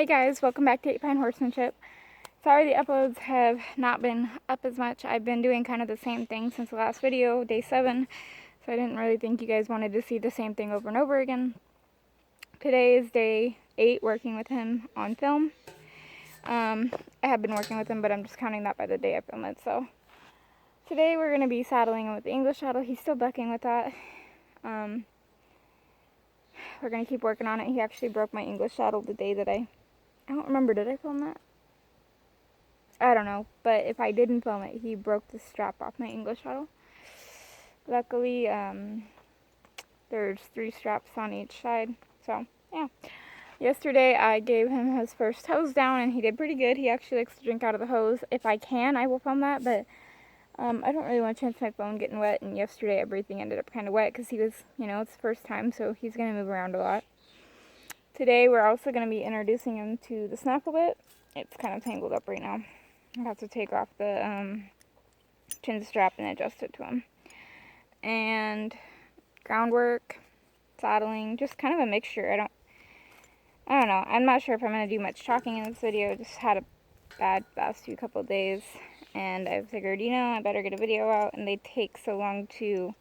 Hey guys, welcome back to 8 Pine Horsemanship. Sorry the uploads have not been up as much. I've been doing kind of the same thing since the last video, day 7, so I didn't really think you guys wanted to see the same thing over and over again. Today is day 8, working with him on film. I have been working with him, but I'm just counting that by the day I film it. So today we're going to be saddling him with the English saddle. He's still bucking with that. We're going to keep working on it. He actually broke my English saddle the day that I don't remember, did I film that? I don't know, but if I didn't film it, he broke the strap off my English saddle. Luckily, there's 3 straps on each side, so yeah. Yesterday, I gave him his first hose down, and he did pretty good. He actually likes to drink out of the hose. If I can, I will film that, but I don't really want to chance my phone getting wet, and yesterday everything ended up kind of wet because he was, it's the first time, so he's going to move around a lot. Today, we're also going to be introducing him to the snaffle bit. It's kind of tangled up right now. I have to take off the chin strap and adjust it to him. And groundwork, saddling, just kind of a mixture. I don't know. I'm not sure if I'm going to do much talking in this video. Just had a bad last couple of days, and I figured, I better get a video out, and they take so long to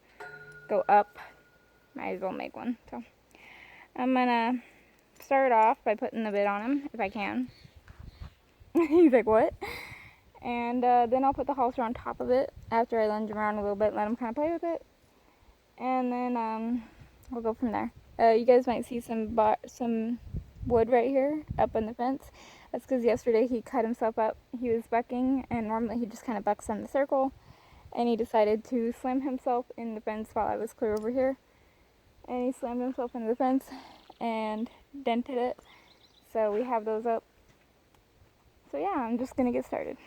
go up. Might as well make one. So I'm going to start off by putting the bit on him, if I can. He's like, what? And then I'll put the halter on top of it after I lunge him around a little bit, let him kind of play with it. And then we'll go from there. You guys might see some wood right here up on the fence. That's because yesterday he cut himself up. He was bucking, and normally he just kind of bucks in the circle. And he decided to slam himself in the fence while I was clear over here. And he slammed himself into the fence and dented it. So we have those up. So yeah, I'm just going to get started.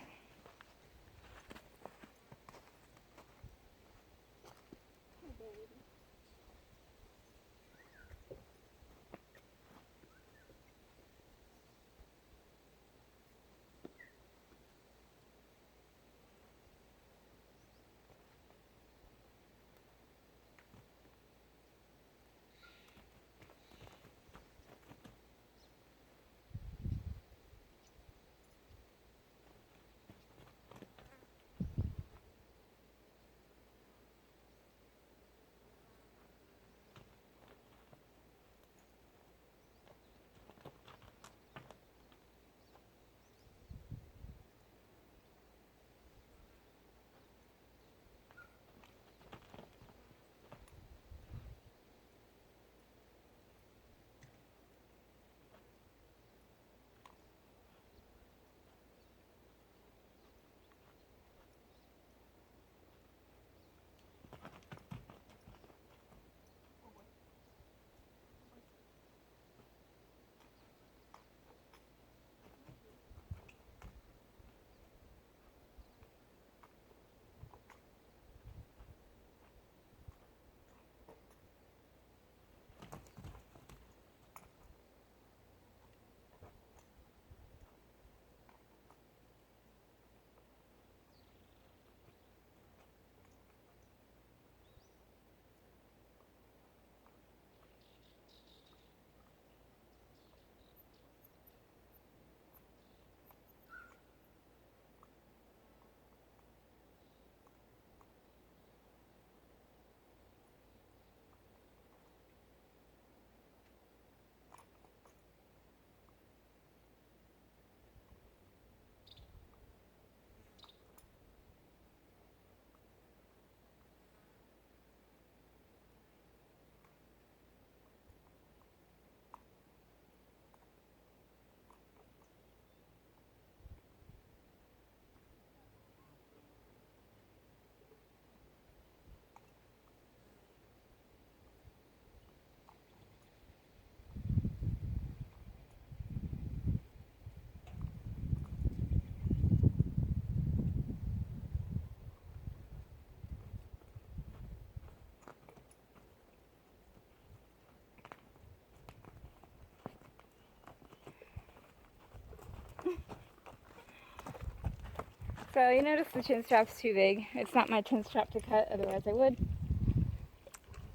So you notice the chin strap's too big. It's not my chin strap to cut, otherwise I would.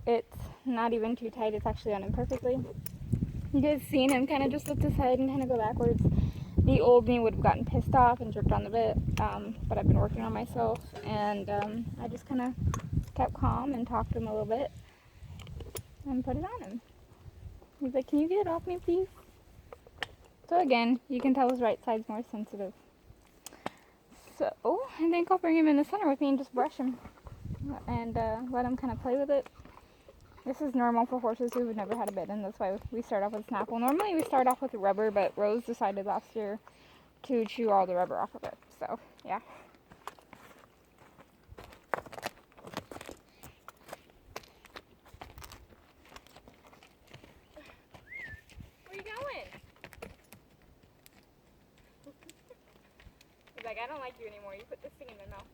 It's not even too tight, it's actually on him perfectly. You guys seen him kind of just lift his head and kind of go backwards. The old me would have gotten pissed off and jerked on the bit, but I've been working on myself, and I just kind of kept calm and talked to him a little bit and put it on him. He's like, "Can you get it off me, please?" So again, you can tell his right side's more sensitive. So I think I'll bring him in the center with me and just brush him and let him kind of play with it. This is normal for horses who've never had a bit, and that's why we start off with Snapple. Normally we start off with rubber, but Rose decided last year to chew all the rubber off of it. So yeah. Where you going? He's like, "I don't like you anymore. You put this thing in my mouth."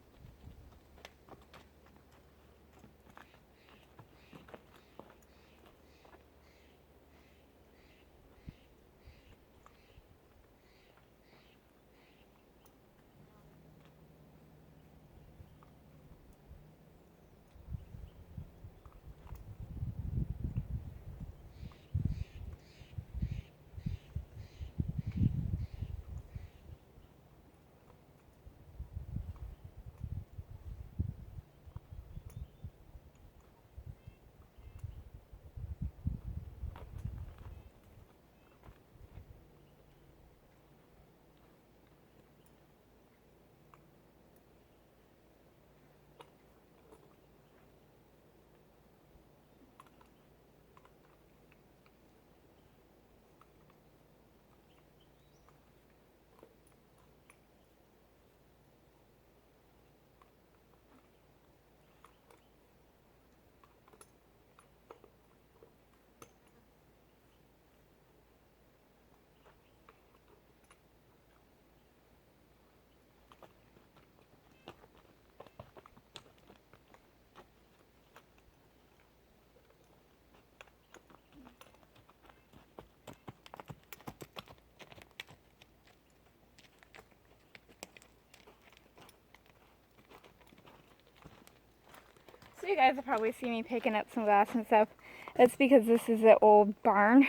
So you guys will probably see me picking up some glass and stuff. That's because this is an old barn,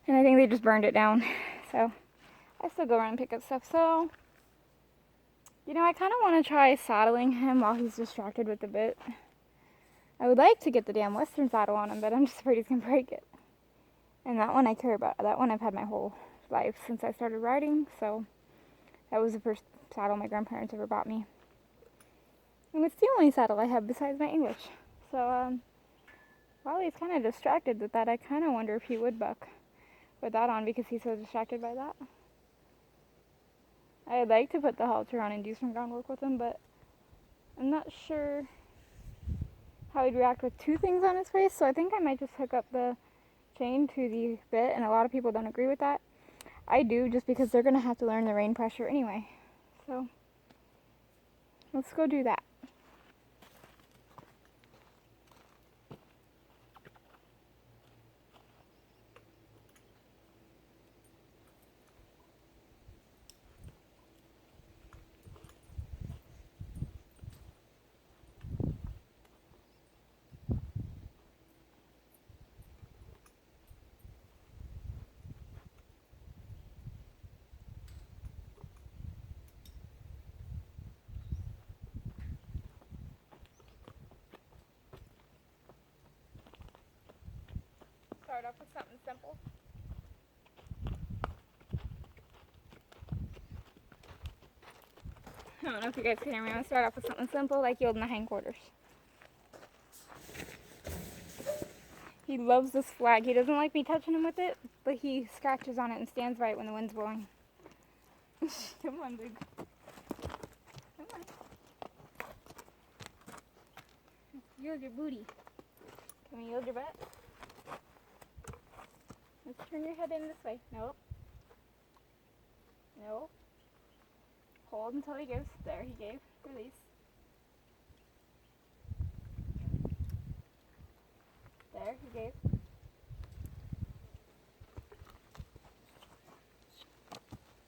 and I think they just burned it down. So I still go around and pick up stuff. So, you know, I kind of want to try saddling him while he's distracted with the bit. I would like to get the damn Western saddle on him, but I'm just afraid he's going to break it. And that one I care about. That one I've had my whole life since I started riding. So that was the first saddle my grandparents ever bought me. And it's the only saddle I have besides my English. So, while he's kind of distracted with that, I kind of wonder if he would buck with that on because he's so distracted by that. I'd like to put the halter on and do some groundwork with him, but I'm not sure how he'd react with two things on his face, so I think I might just hook up the chain to the bit, and a lot of people don't agree with that. I do, just because they're going to have to learn the rein pressure anyway. So, let's go do that. Start off with something simple. I don't know if you guys can hear me. I'm going to start off with something simple like yielding the hindquarters. He loves this flag. He doesn't like me touching him with it, but he scratches on it and stands by it when the wind's blowing. Come on, big. Come on. Yield your booty. Can we yield your butt? Let's turn your head in this way. Nope. Nope. Hold until he gives. There, he gave. Release. There, he gave.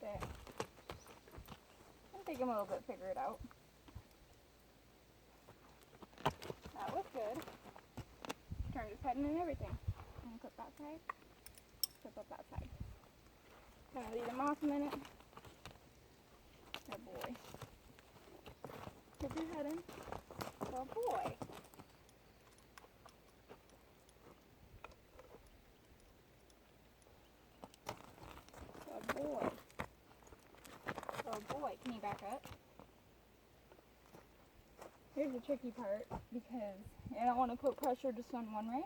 There. I'll take him a little bit to figure it out. That was good. Turned his head in and everything. And clip that side. Step up that side. Kind of lead him off a minute. Oh boy. Put your head in. Oh boy. Oh boy. Oh boy. Can you back up? Here's the tricky part, because I don't want to put pressure just on one way.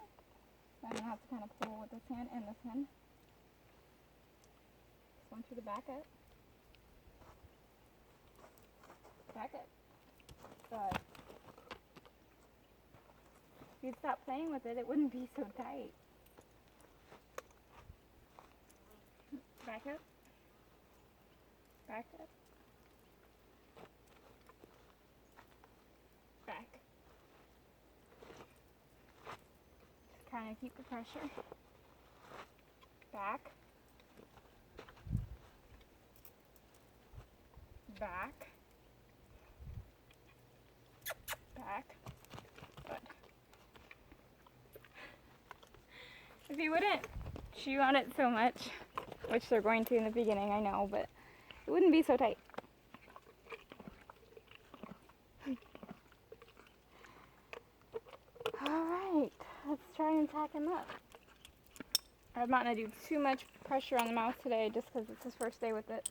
So I'm going to have to kind of pull with this hand and this hand. Just want you to back up. Back up. Good. If you'd stop playing with it, it wouldn't be so tight. Back up. Back up. Back. Just kind of keep the pressure. Back. Back. Back. Good. If you wouldn't chew on it so much, which they're going to in the beginning, I know, but it wouldn't be so tight. Alright, let's try and tack him up. I'm not going to do too much pressure on the mouth today just because it's his first day with it.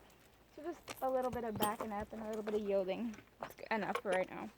So just a little bit of backing up and a little bit of yielding. That's enough for right now.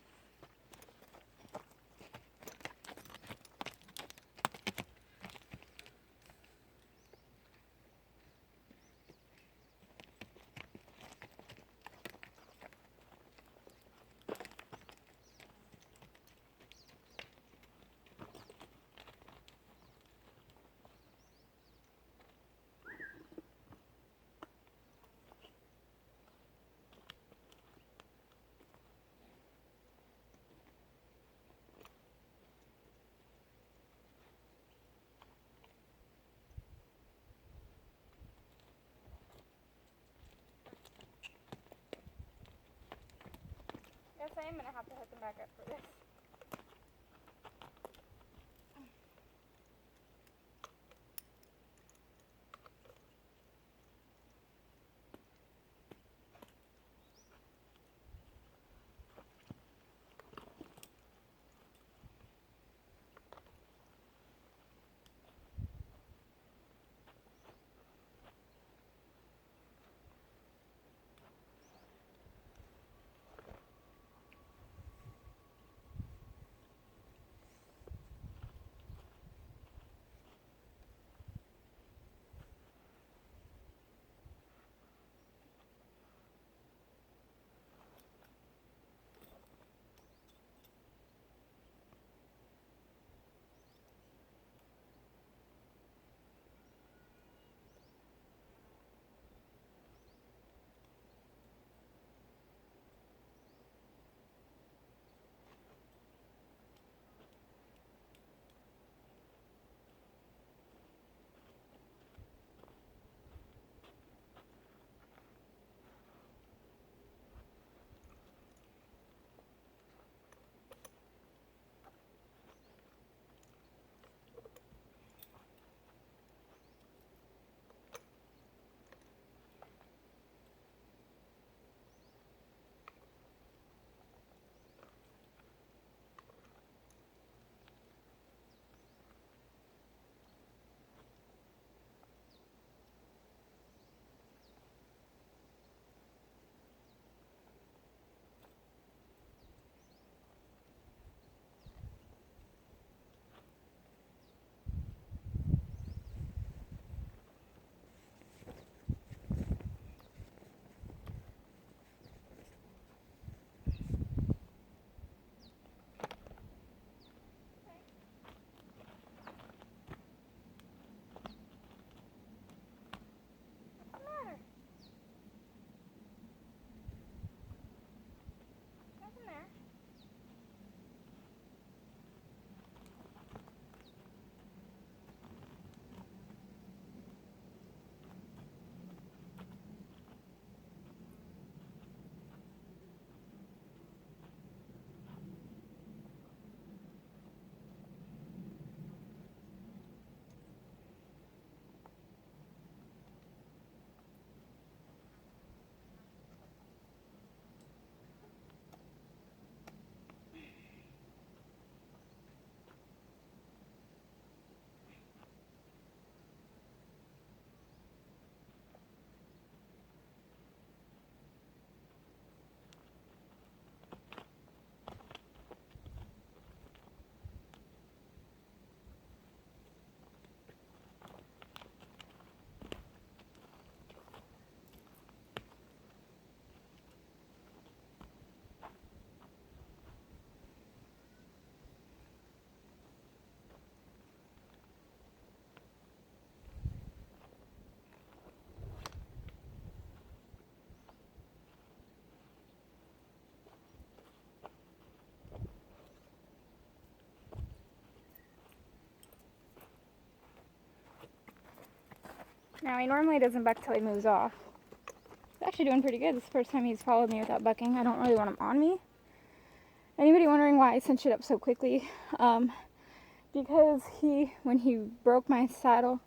Guess I am going to have to hook him back up for this. Now, he normally doesn't buck till he moves off. He's actually doing pretty good. This is the first time he's followed me without bucking. I don't really want him on me. Anybody wondering why I cinched it up so quickly? Because when he broke my saddle,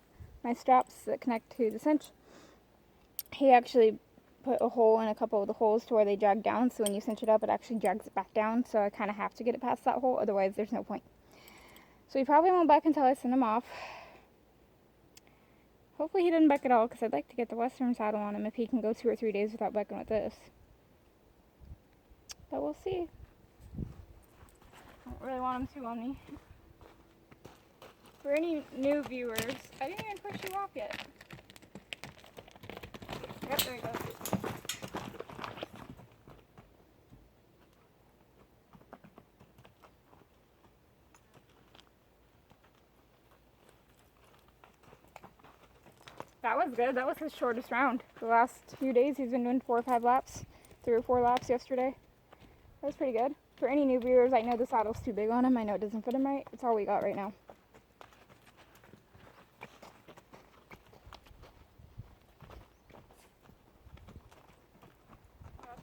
my straps that connect to the cinch, he actually put a hole in a couple of the holes to where they drag down, so when you cinch it up, it actually drags it back down, so I kind of have to get it past that hole, otherwise there's no point. So he probably won't buck until I send him off. Hopefully he didn't buck at all, because I'd like to get the Western saddle on him if he can go 2 or 3 days without bucking with this. But we'll see. I don't really want him to on me. For any new viewers, I didn't even push you off yet. Yep, there he goes. That was good. That was his shortest round. The last few days he's been doing 4 or 5 laps. 3 or 4 laps yesterday. That was pretty good. For any new viewers, I know the saddle's too big on him. I know it doesn't fit him right. It's all we got right now.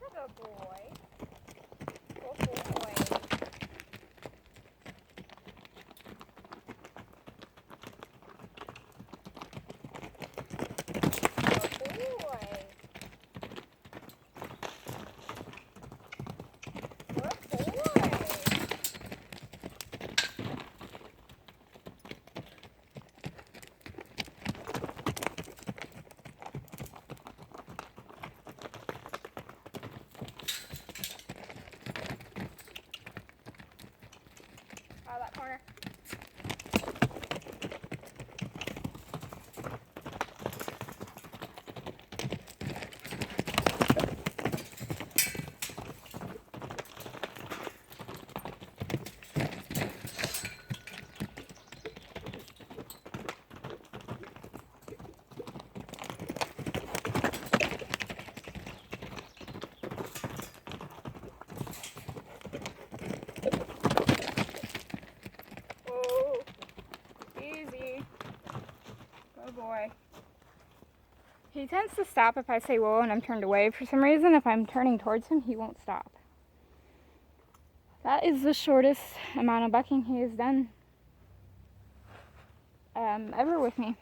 Good boy. Good boy. That corner. Boy. He tends to stop if I say whoa and I'm turned away. For some reason, if I'm turning towards him, he won't stop. That is the shortest amount of bucking he has done ever with me.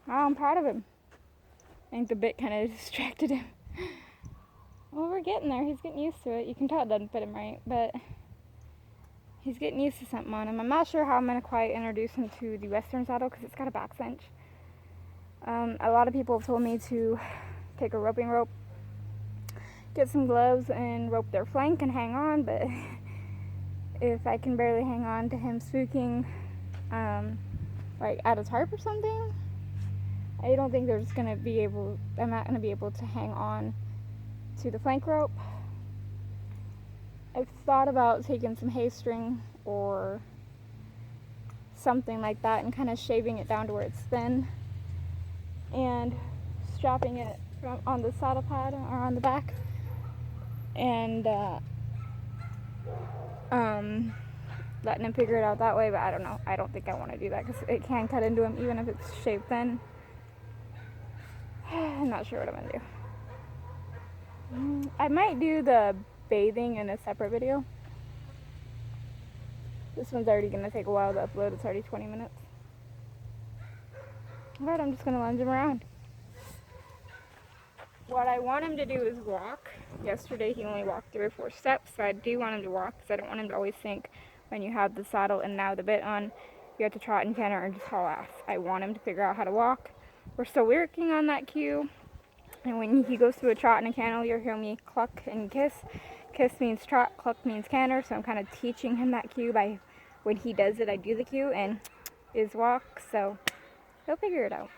Wow, I'm proud of him. I think the bit kind of distracted him. Well, we're getting there. He's getting used to it. You can tell it doesn't fit him right, but he's getting used to something on him. I'm not sure how I'm going to quite introduce him to the Western saddle because it's got a back cinch. A lot of people have told me to take a roping rope, get some gloves, and rope their flank and hang on, but if I can barely hang on to him spooking like at a tarp or something, I don't think I'm not going to be able to hang on to the flank rope. I've thought about taking some hay string or something like that and kind of shaving it down to where it's thin and strapping it on the saddle pad or on the back and letting him figure it out that way, but I don't know. I don't think I want to do that because it can cut into him even if it's shaved thin. I'm not sure what I'm going to do. I might do the bathing in a separate video. This one's already going to take a while to upload. It's already 20 minutes. Alright, I'm just going to lunge him around. What I want him to do is walk. Yesterday he only walked 3 or 4 steps, so I do want him to walk because I don't want him to always think when you have the saddle and now the bit on, you have to trot and canter and just haul ass. I want him to figure out how to walk. We're still working on that cue. And when he goes through a trot and a canter, you'll hear me cluck and kiss. Kiss means trot, cluck means canter, so I'm kind of teaching him that cue by when he does it, I do the cue, and is walk, so he'll figure it out.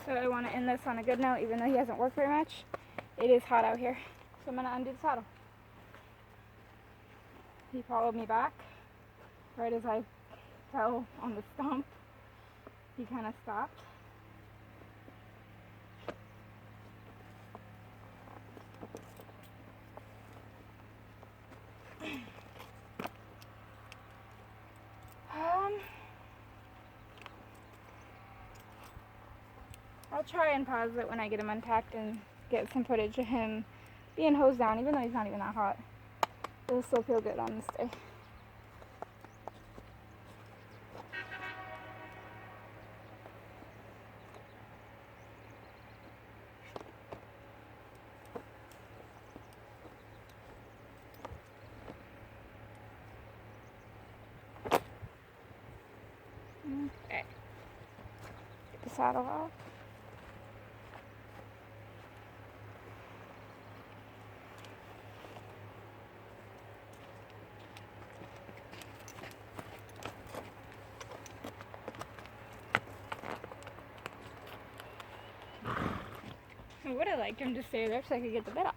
So I want to end this on a good note, even though he hasn't worked very much. It is hot out here, so I'm going to undo the saddle. He followed me back right as I fell on the stump. He kind of stopped. I'll try and pause it when I get him unpacked and get some footage of him being hosed down, even though he's not even that hot. It'll still feel good on this day. Okay. Get the saddle off. I would have liked him to stay there so I could get the bed off.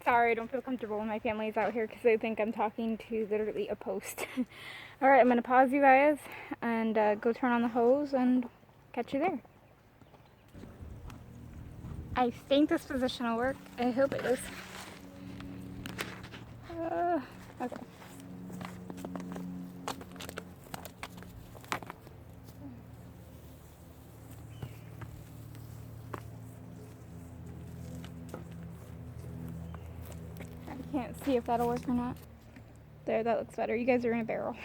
Sorry, I don't feel comfortable when my family's out here because they think I'm talking to literally a post. Alright, I'm going to pause you guys and go turn on the hose and catch you there. I think this position will work. I hope it does. Okay. I can't see if that'll work or not. There, that looks better. You guys are in a barrel.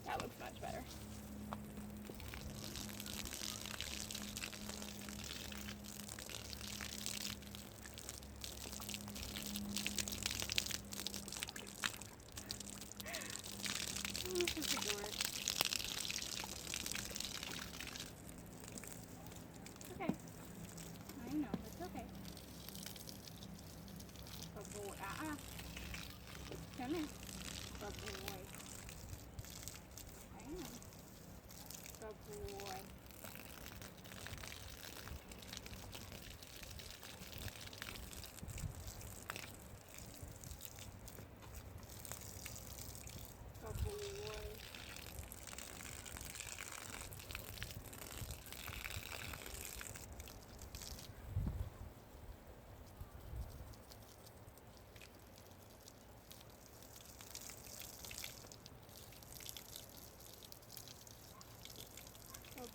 That looks much better. This is adorable. Okay. I know, it's okay. Good boy. Come here. Good boy. I know. Good boy.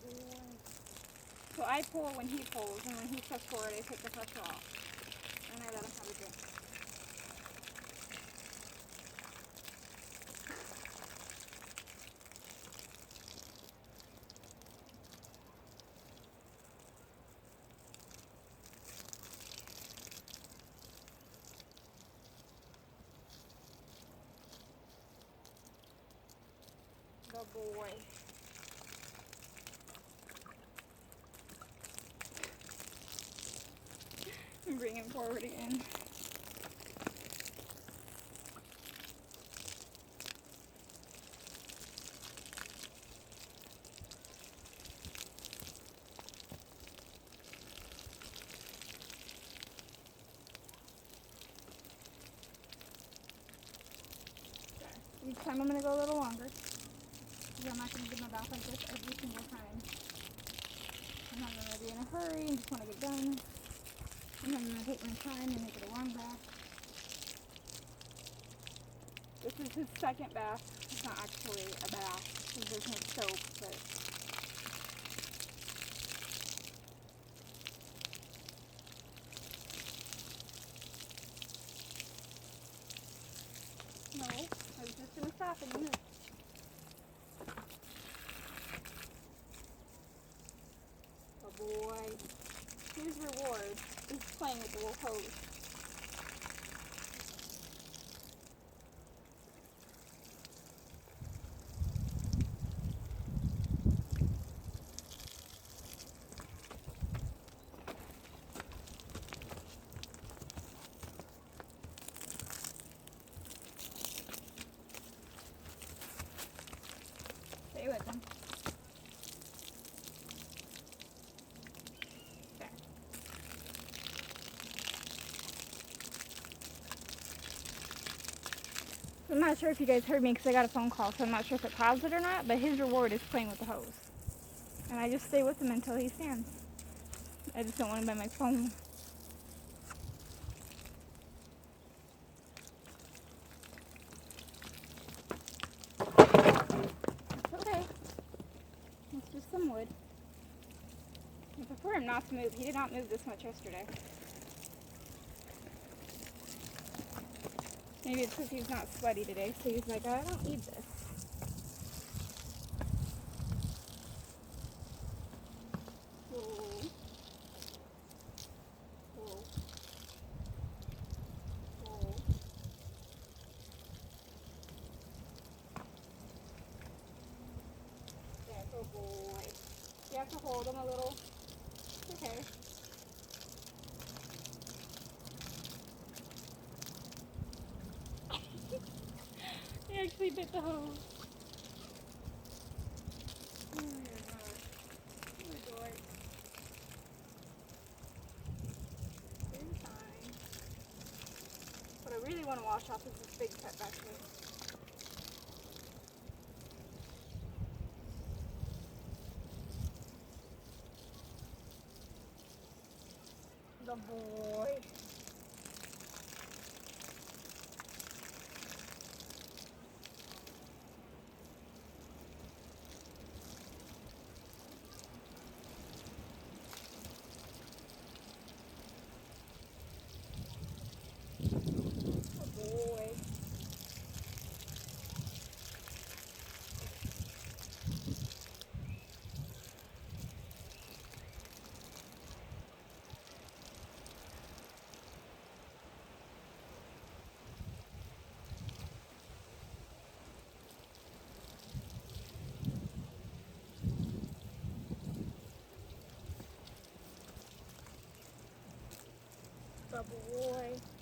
boy. So I pull when he pulls, and when he steps forward, I take the pressure off. And I let him have a drink. Good boy. And bring him forward again. Each time I'm going to go a little longer. Because I'm not going to give my bath like this every single time. Sometimes I'm going to be in a hurry and just want to get done. Sometimes I'm going to take my time and make it a long bath. This is his second bath. It's not actually a bath because there's no soap, but no, I was just going to stop in a minute. Oh boy. His reward is playing with the little hose. Stay with him. There. I'm not sure if you guys heard me because I got a phone call, so I'm not sure if it paused it or not, but his reward is playing with the hose. And I just stay with him until he stands. I just don't want him by my phone. It's okay. It's just some wood. I prefer him not to move. He did not move this much yesterday. Maybe it's because he's not sweaty today, so he's like, I don't need this. Whoa. Whoa. Whoa. There, good boy. You have to hold him a little. It's okay. He actually bit the hose. Oh my gosh. Good boy. It's fine. What I really want to wash off is this big cut back here. The boy. The boy. The boy.